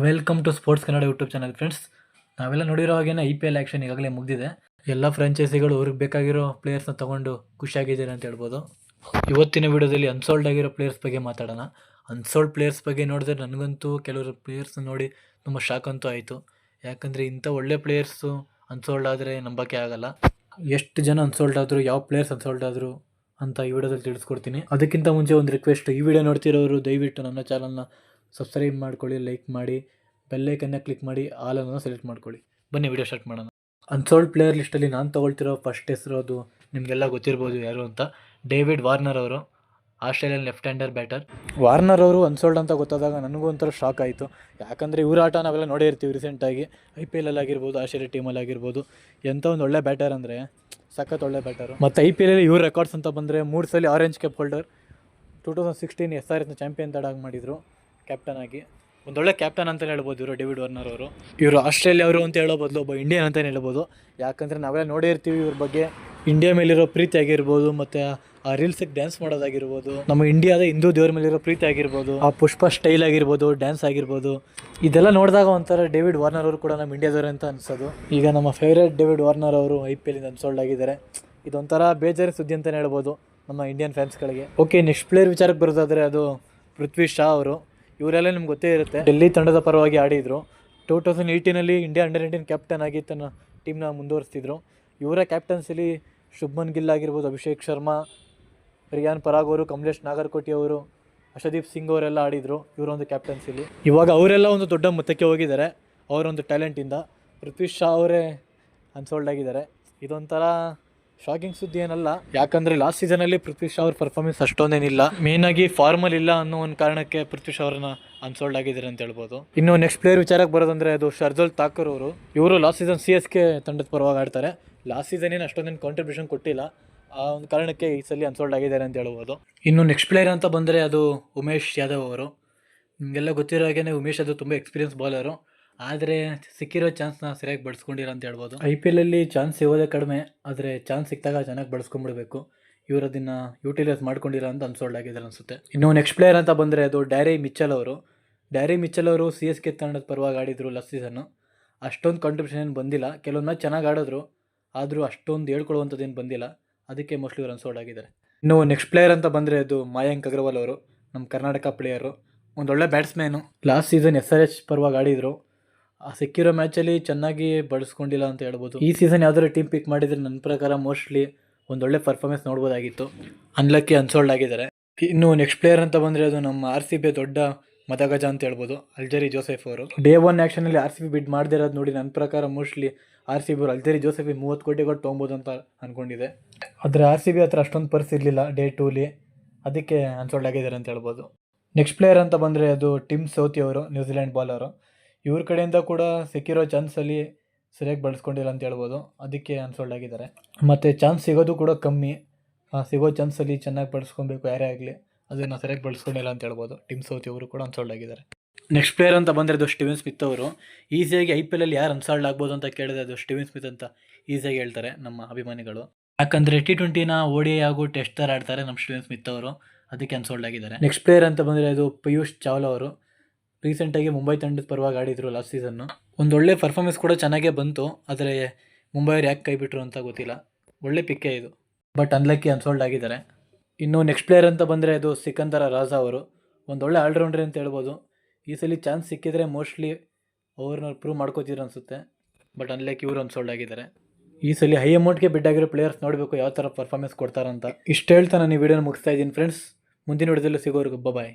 Welcome to sports Kannada YouTube channel friends. ನಾವೆಲ್ಲ ನೋಡಿರೋ ಹಾಗೇನೆ IPL ಆ್ಯಕ್ಷನ್ ಈಗಾಗಲೇ ಮುಗಿದಿದೆ. ಎಲ್ಲ ಫ್ರಾಂಚೈಸಿಗಳು ಅವ್ರಿಗೆ ಬೇಕಾಗಿರೋ ಪ್ಲೇಯರ್ಸ್ನ ತೊಗೊಂಡು ಖುಷಿಯಾಗಿದ್ದಾರೆ ಅಂತ ಹೇಳ್ಬೋದು. ಇವತ್ತಿನ ವಿಡಿಯೋದಲ್ಲಿ ಅನ್ಸೋಲ್ಡ್ ಆಗಿರೋ ಪ್ಲೇಯರ್ಸ್ ಬಗ್ಗೆ ಮಾತಾಡೋಣ. ಅನ್ಸೋಲ್ಡ್ ಪ್ಲೇಯರ್ಸ್ ಬಗ್ಗೆ ನೋಡಿದ್ರೆ ನನಗಂತೂ ಕೆಲವರು ಪ್ಲೇಯರ್ಸ್ನ ನೋಡಿ ತುಂಬ ಶಾಕ್ ಅಂತೂ ಆಯಿತು. ಯಾಕಂದರೆ ಇಂಥ ಒಳ್ಳೆ ಪ್ಲೇಯರ್ಸು ಅನ್ಸೋಲ್ಡ್ ಆದರೆ ನಂಬೋಕ್ಕೆ ಆಗಲ್ಲ. ಎಷ್ಟು ಜನ ಅನ್ಸೋಲ್ಡ್ ಆದರು, ಯಾವ ಪ್ಲೇಯರ್ಸ್ ಅನ್ಸೋಲ್ಡ್ ಆದರು ಅಂತ ಈ ವಿಡಿಯೋದಲ್ಲಿ ತಿಳಿಸ್ಕೊಡ್ತೀನಿ. ಅದಕ್ಕಿಂತ ಮುಂಚೆ ಒಂದು ರಿಕ್ವೆಸ್ಟ್, ಈ ವಿಡಿಯೋ ನೋಡ್ತಿರೋರು ದಯವಿಟ್ಟು ನನ್ನ ಚಾನಲ್ನ ಸಬ್ಸ್ಕ್ರೈಬ್ ಮಾಡ್ಕೊಳ್ಳಿ, ಲೈಕ್ ಮಾಡಿ, ಬೆಲ್ಲೈಕನ್ನ ಕ್ಲಿಕ್ ಮಾಡಿ, ಆಲನ್ನು ಸೆಲೆಕ್ಟ್ ಮಾಡ್ಕೊಳ್ಳಿ. ಬನ್ನಿ ವಿಡಿಯೋ ಸ್ಟಾರ್ಟ್ ಮಾಡೋಣ. ಅನ್ಸೋಲ್ಡ್ ಪ್ಲೇಯರ್ ಲಿಸ್ಟಲ್ಲಿ ನಾನು ತೊಗೊಳ್ತಿರೋ ಫಸ್ಟ್ ಹೆಸರು, ಅದು ನಿಮಗೆಲ್ಲ ಗೊತ್ತಿರ್ಬೋದು ಯಾರು ಅಂತ, ಡೇವಿಡ್ ವಾರ್ನರ್ ಅವರು, Australian left hander batter. Warner ಅವರು ಅನ್ಸೋಲ್ಡ್ ಅಂತ ಗೊತ್ತಾದಾಗ ನನಗೂ ಒಂಥರ ಶಾಕ್ ಆಯಿತು. ಯಾಕಂದರೆ ಇವ್ರ ಆಟ ನಾವೆಲ್ಲ ನೋಡೇ ಇರ್ತೀವಿ ರೀಸೆಂಟಾಗಿ, IPL ಆಗಿರ್ಬೋದು, ಆಸ್ಟ್ರೇಲಿಯಾ ಟೀಮಲ್ಲಿ ಆಗಿರ್ಬೋದು. ಎಂಥ ಒಂದು ಒಳ್ಳೆ ಬ್ಯಾಟರ್ ಅಂದರೆ ಸಖತ್ ಒಳ್ಳೆ ಬ್ಯಾಟರು. ಮತ್ತು IPL ಇವ್ರ ರೆಕಾರ್ಡ್ಸ್ ಅಂತ ಬಂದರೆ 3 ಸಲ orange cap holder, 2016 SRS champion ತಡಾಗಿ ಮಾಡಿದರು ಕ್ಯಾಪ್ಟನ್ ಆಗಿ. ಒಂದೊಳ್ಳೆ ಕ್ಯಾಪ್ಟನ್ ಅಂತಲೇ ಹೇಳ್ಬೋದು ಇವರು ಡೇವಿಡ್ ವಾರ್ನರ್ ಅವರು. ಇವರು ಆಸ್ಟ್ರೇಲಿಯಾ ಅವರು ಅಂತ ಹೇಳೋ ಬದಲು ಒಬ್ಬ ಇಂಡಿಯನ್ ಅಂತಲೇ ಹೇಳ್ಬೋದು. ಯಾಕಂದರೆ ನಾವೆಲ್ಲ ನೋಡೇ ಇರ್ತೀವಿ ಇವ್ರ ಬಗ್ಗೆ, ಇಂಡಿಯಾ ಮೇಲಿರೋ ಪ್ರೀತಿ ಆಗಿರ್ಬೋದು, ಮತ್ತು ಆ ರೀಲ್ಸಿಗೆ ಡ್ಯಾನ್ಸ್ ಮಾಡೋದಾಗಿರ್ಬೋದು, ನಮ್ಮ ಇಂಡಿಯಾದ ಹಿಂದೂ ದೇವ್ರ ಮೇಲಿರೋ ಪ್ರೀತಿ ಆಗಿರ್ಬೋದು, ಆ ಪುಷ್ಪ ಸ್ಟೈಲ್ ಆಗಿರ್ಬೋದು, ಡ್ಯಾನ್ಸ್ ಆಗಿರ್ಬೋದು, ಇದೆಲ್ಲ ನೋಡಿದಾಗ ಒಂಥರ ಡೇವಿಡ್ ವಾರ್ನರ್ ಅವರು ಕೂಡ ನಮ್ಮ ಇಂಡಿಯಾದವರು ಅಂತ ಅನಿಸೋದು. ಈಗ ನಮ್ಮ ಫೇವ್ರೇಟ್ ಡೇವಿಡ್ ವಾರ್ನರ್ ಅವರು IPL ಅನ್ಸೋಲ್ಡ್ ಆಗಿದ್ದಾರೆ. ಇದೊಂಥರ ಬೇಜಾರಿ ಸುದ್ದಿ ಅಂತಲೇ ಹೇಳ್ಬೋದು ನಮ್ಮ ಇಂಡಿಯನ್ ಫ್ಯಾನ್ಸ್ಗಳಿಗೆ. ಓಕೆ, ನೆಕ್ಸ್ಟ್ ಪ್ಲೇಯರ್ ವಿಚಾರಕ್ಕೆ ಬರೋದಾದರೆ ಅದು ಪೃಥ್ವಿ ಶಾ ಅವರು. ಇವರೆಲ್ಲ ನಿಮ್ಗೆ ಗೊತ್ತೇ ಇರುತ್ತೆ, ಡೆಲ್ಲಿ ತಂಡದ ಪರವಾಗಿ ಆಡಿದರು. 2018 ಇಂಡಿಯಾ ಅಂಡರ್-19 ಕ್ಯಾಪ್ಟನ್ ಆಗಿ ತನ್ನ ಟೀಮ್ನ ಮುಂದುವರಿಸ್ತಿದ್ರು. ಇವರ ಕ್ಯಾಪ್ಟನ್ಸಿಲಿ ಶುಭ್ಮನ್ ಗಿಲ್ ಆಗಿರ್ಬೋದು, ಅಭಿಷೇಕ್ ಶರ್ಮಾ, ರಿಯಾನ್ ಪರಾಗ್ ಅವರು, ಕಮಲೇಶ್ ನಾಗರ್ಕೋಟಿ ಅವರು, ಹರ್ಷದೀಪ್ ಸಿಂಗ್ ಅವರೆಲ್ಲ ಆಡಿದರು ಇವರೊಂದು ಕ್ಯಾಪ್ಟನ್ಸಿಲಿ. ಇವಾಗ ಅವರೆಲ್ಲ ಒಂದು ದೊಡ್ಡ ಮೊತ್ತಕ್ಕೆ ಹೋಗಿದ್ದಾರೆ ಅವರೊಂದು ಟ್ಯಾಲೆಂಟಿಂದ. ಪೃಥ್ವಿ ಶಾ ಅವರೇ ಅನ್ಸೋಲ್ಡ್ ಆಗಿದ್ದಾರೆ. ಇದೊಂಥರ ಶಾಕಿಂಗ್ ಸುದ್ದಿ ಏನಲ್ಲ, ಯಾಕಂದರೆ ಲಾಸ್ಟ್ ಸೀಸನಲ್ಲಿ ಪೃಥ್ವಿ ಶಾ ಅವ್ರ ಪರ್ಫಾರ್ಮೆನ್ಸ್ ಅಷ್ಟೊಂದೇನಿಲ್ಲ. ಮೇಯ್ನಾಗಿ ಫಾರ್ಮಲ್ ಇಲ್ಲ ಅನ್ನೋ ಒಂದು ಕಾರಣಕ್ಕೆ ಪೃಥ್ವಿ ಶಾ ಅವ್ರನ್ನ ಅನ್ಸೋಲ್ಡ್ ಆಗಿದ್ದಾರೆ ಅಂತ ಹೇಳ್ಬೋದು. ಇನ್ನು ನೆಕ್ಸ್ಟ್ ಪ್ಲೇಯರ್ ವಿಚಾರಕ್ಕೆ ಬರೋದಂದರೆ ಅದು ಶರ್ದುಲ್ ಠಾಕೂರ್ ಅವರು. ಇವರು ಲಾಸ್ಟ್ ಸೀಸನ್ CSK ತಂಡದ ಪರವಾಗಿ ಆಡ್ತಾರೆ. ಲಾಸ್ಟ್ ಸೀಸನ್ ಏನು ಅಷ್ಟೊಂದೇನು ಕಾಂಟ್ರಿಬ್ಯೂಷನ್ ಕೊಟ್ಟಿಲ್ಲ, ಆ ಒಂದು ಕಾರಣಕ್ಕೆ ಈ ಸಲ ಅನ್ಸೋಲ್ಡ್ ಆಗಿದ್ದಾರೆ ಅಂತ ಹೇಳ್ಬೋದು. ಇನ್ನು ನೆಕ್ಸ್ಟ್ ಪ್ಲೇಯರ್ ಅಂತ ಬಂದರೆ ಅದು ಉಮೇಶ್ ಯಾದವ್ ಅವರು. ನಿಮಗೆಲ್ಲ ಗೊತ್ತಿರೋ ಹಾಗೆ ಉಮೇಶ್ ಯಾದವ್ ತುಂಬ ಎಕ್ಸ್ಪೀರಿಯನ್ಸ್ ಬಾಲರು, ಆದರೆ ಸಿಕ್ಕಿರೋ ಚಾನ್ಸ್ನ ಸರಿಯಾಗಿ ಬಳಸ್ಕೊಂಡಿಲ್ಲ ಅಂತ ಹೇಳ್ಬೋದು. IPL ಚಾನ್ಸ್ ಸಿಗೋದೇ ಕಡಿಮೆ, ಆದರೆ ಚಾನ್ಸ್ ಸಿಕ್ಕಿದಾಗ ಚೆನ್ನಾಗಿ ಬಳಸ್ಕೊಂಡ್ಬಿಡ್ಬೇಕು. ಇವರು ಅದನ್ನು ಯೂಟಿಲೈಸ್ ಮಾಡ್ಕೊಂಡಿಲ್ಲ ಅಂತ ಅನ್ಸೋಲ್ಡ್ ಆಗಿದ್ದಾರೆ ಅನಿಸುತ್ತೆ. ಇನ್ನು ನೆಕ್ಸ್ಟ್ ಪ್ಲೇಯರ್ ಅಂತ ಬಂದರೆ ಅದು ಡ್ಯಾರಿ ಮಿಚೆಲ್ ಅವರು. ಡ್ಯಾರಿ ಮಿಚೆಲ್ ಅವರು CSK ತಂಡದ ಪರವಾಗಿ ಆಡಿದರು ಲಾಸ್ಟ್ ಸೀಸನ್ನು. ಅಷ್ಟೊಂದು ಕಾಂಟ್ರಿಬ್ಯೂಷನ್ ಏನು ಬಂದಿಲ್ಲ, ಕೆಲವೊಂದು ಮ್ಯಾಚ್ ಚೆನ್ನಾಗಿ ಆಡಿದ್ರು, ಆದರೂ ಅಷ್ಟೊಂದು ಹೇಳ್ಕೊಳ್ಳುವಂಥದ್ದೇನು ಬಂದಿಲ್ಲ. ಅದಕ್ಕೆ ಮೋಸ್ಟ್ಲಿ ಇವರು ಅನ್ಸೋಲ್ಡ್ ಆಗಿದ್ದಾರೆ. ಇನ್ನು ನೆಕ್ಸ್ಟ್ ಪ್ಲೇಯರ್ ಅಂತ ಬಂದರೆ ಅದು ಮಯಾಂಕ್ ಅಗರ್ವಾಲ್ ಅವರು, ನಮ್ಮ ಕರ್ನಾಟಕ ಪ್ಲೇಯರು, ಒಂದೊಳ್ಳೆ ಬ್ಯಾಟ್ಸ್ಮ್ಯಾನು. ಲಾಸ್ಟ್ ಸೀಸನ್ SRH ಪರವಾಗಿ ಆಡಿದರು. ಆ ಸಿಕ್ಕಿರೋ ಮ್ಯಾಚಲ್ಲಿ ಚೆನ್ನಾಗಿ ಬಳಸ್ಕೊಂಡಿಲ್ಲ ಅಂತ ಹೇಳ್ಬೋದು. ಈ ಸೀಸನ್ ಯಾವ್ದಾದ್ರು ಟೀಮ್ ಪಿಕ್ ಮಾಡಿದರೆ ನನ್ನ ಪ್ರಕಾರ ಮೋಸ್ಟ್ಲಿ ಒಂದೊಳ್ಳೆ ಪರ್ಫಾರ್ಮೆನ್ಸ್ ನೋಡ್ಬೋದಾಗಿತ್ತು. ಅನ್ಲಕ್ಕಿ ಅನ್ಸೋಲ್ಡ್ ಆಗಿದ್ದಾರೆ. ಇನ್ನು ನೆಕ್ಸ್ಟ್ ಪ್ಲೇಯರ್ ಅಂತ ಬಂದರೆ ಅದು ನಮ್ಮ RCB ದೊಡ್ಡ ಮದಗಜ ಅಂತ ಹೇಳ್ಬೋದು, ಅಲ್ಜರಿ ಜೋಸೆಫ್ ಅವರು. ಡೇ 1 ಆ್ಯಕ್ಷನಲ್ಲಿ RCB ಬಿಡ್ ಮಾಡದಿರೋದು ನೋಡಿ ನನ್ನ ಪ್ರಕಾರ ಮೋಸ್ಟ್ಲಿ RCB ಅವರು ಅಲ್ಜರಿ ಜೋಸೆಫಿಗೆ 30 ಕೋಟಿ ಕೊಟ್ಟು ತೊಗೊಬೋದು ಅಂತ ಅಂದ್ಕೊಂಡಿದೆ. ಆದರೆ RCB ಹತ್ರ ಅಷ್ಟೊಂದು ಪರ್ಸ್ ಇರಲಿಲ್ಲ ಡೇ 2ಲಿ, ಅದಕ್ಕೆ ಅನ್ಸೋಲ್ಡ್ ಆಗಿದ್ದಾರೆ ಅಂತ ಹೇಳ್ಬೋದು. ನೆಕ್ಸ್ಟ್ ಪ್ಲೇಯರ್ ಅಂತ ಬಂದರೆ ಅದು ಟಿಮ್ ಸೌಥಿ ಅವರು, ನ್ಯೂಜಿಲೆಂಡ್ ಬಾಲರು. ಇವ್ರ ಕಡೆಯಿಂದ ಕೂಡ ಸಿಕ್ಕಿರೋ ಚಾನ್ಸಲ್ಲಿ ಸರಿಯಾಗಿ ಬಳಸ್ಕೊಂಡಿಲ್ಲ ಅಂತ ಹೇಳ್ಬೋದು, ಅದಕ್ಕೆ ಅನ್ಸೋಲ್ಡ್ ಆಗಿದ್ದಾರೆ. ಮತ್ತು ಚಾನ್ಸ್ ಸಿಗೋದು ಕೂಡ ಕಮ್ಮಿ, ಸಿಗೋ ಚಾನ್ಸಲ್ಲಿ ಚೆನ್ನಾಗಿ ಬಳಸ್ಕೊಬೇಕು ಯಾರೇ ಆಗಲಿ, ಅದನ್ನು ಸರಿಯಾಗಿ ಬಳಸ್ಕೊಂಡಿಲ್ಲ ಅಂತ ಹೇಳ್ಬೋದು. ಟಿಮ್ ಸೌಥಿ ಅವರು ಕೂಡ ಅನ್ಸೋಲ್ಡ್ ಆಗಿದ್ದಾರೆ. ನೆಕ್ಸ್ಟ್ ಪ್ಲೇಯರ್ ಅಂತ ಬಂದರೆ ಅದು ಸ್ಟೀವನ್ ಸ್ಮಿತ್ ಅವರು. ಈಸಿಯಾಗಿ IPL ಯಾರು ಅನ್ಸೋಲ್ಡ್ ಆಗ್ಬೋದು ಅಂತ ಕೇಳಿದ್ರೆ ಅದು ಸ್ಟೀವನ್ ಸ್ಮಿತ್ ಅಂತ ಈಸಿಯಾಗಿ ಹೇಳ್ತಾರೆ ನಮ್ಮ ಅಭಿಮಾನಿಗಳು. ಯಾಕಂದರೆ T20ನ ODI ಹಾಗೂ ಟೆಸ್ಟ್ ಥರ ಆಡ್ತಾರೆ ನಮ್ಮ ಸ್ಟೀವನ್ ಸ್ಮಿತ್ ಅವರು, ಅದಕ್ಕೆ ಅನ್ಸೋಲ್ಡ್ ಆಗಿದ್ದಾರೆ. ನೆಕ್ಸ್ಟ್ ಪ್ಲೇಯರ್ ಅಂತ ಬಂದರೆ ಅದು ಪಿಯೂಷ್ ಚಾವ್ಲಾ ಅವರು. ರೀಸೆಂಟಾಗಿ ಮುಂಬೈ ತಂಡದ ಪರವಾಗಿ ಆಡಿದರು ಲಾಸ್ಟ್ ಸೀಸನ್ನು. ಒಂದೊಳ್ಳೆ ಪರ್ಫಾರ್ಮೆನ್ಸ್ ಕೂಡ ಚೆನ್ನಾಗೇ ಬಂತು, ಆದರೆ ಮುಂಬೈಯವ್ರು ಯಾಕೆ ಕೈ ಬಿಟ್ಟರು ಅಂತ ಗೊತ್ತಿಲ್ಲ. ಒಳ್ಳೆ ಪಿಕ್ಕೇ ಇದು, ಬಟ್ ಅನ್ಲಕ್ಕಿ ಅನ್ಸೋಲ್ಡ್ ಆಗಿದ್ದಾರೆ. ಇನ್ನು ನೆಕ್ಸ್ಟ್ ಪ್ಲೇಯರ್ ಅಂತ ಬಂದರೆ ಅದು ಸಿಕಂದರ ರಾಜಾ ಅವರು. ಒಂದೊಳ್ಳೆ ಆಲ್ರೌಂಡ್ರಿ ಅಂತ ಹೇಳ್ಬೋದು. ಈ ಸಲ ಚಾನ್ಸ್ ಸಿಕ್ಕಿದ್ರೆ ಮೋಸ್ಟ್ಲಿ ಅವ್ರನ್ನ ಪ್ರೂವ್ ಮಾಡ್ಕೋತಿದ್ರು ಅನಿಸುತ್ತೆ, ಬಟ್ ಅನ್ಲಕ್ಕಿ ಇವರು ಅನ್ಸೋಲ್ಡ್ ಆಗಿದ್ದಾರೆ. ಈ ಸಲ ಹೈ ಅಮೌಂಟ್ಗೆ ಬಿಡ್ ಆಗಿರೋ ಪ್ಲೇಯರ್ಸ್ ನೋಡಬೇಕು ಯಾವ ಥರ ಪರ್ಫಾರ್ಮೆನ್ಸ್ ಕೊಡ್ತಾರಂತ. ಇಷ್ಟು ಹೇಳ್ತಾ ನಾನು ಈ ವಿಡಿಯೋನ ಮುಗಿಸ್ತಾ ಇದ್ದೀನಿ ಫ್ರೆಂಡ್ಸ್. ಮುಂದಿನ ವಿಡಿಯೋದಲ್ಲಿ ಸಿಗೋರ್ಗು ಬಾಯ್.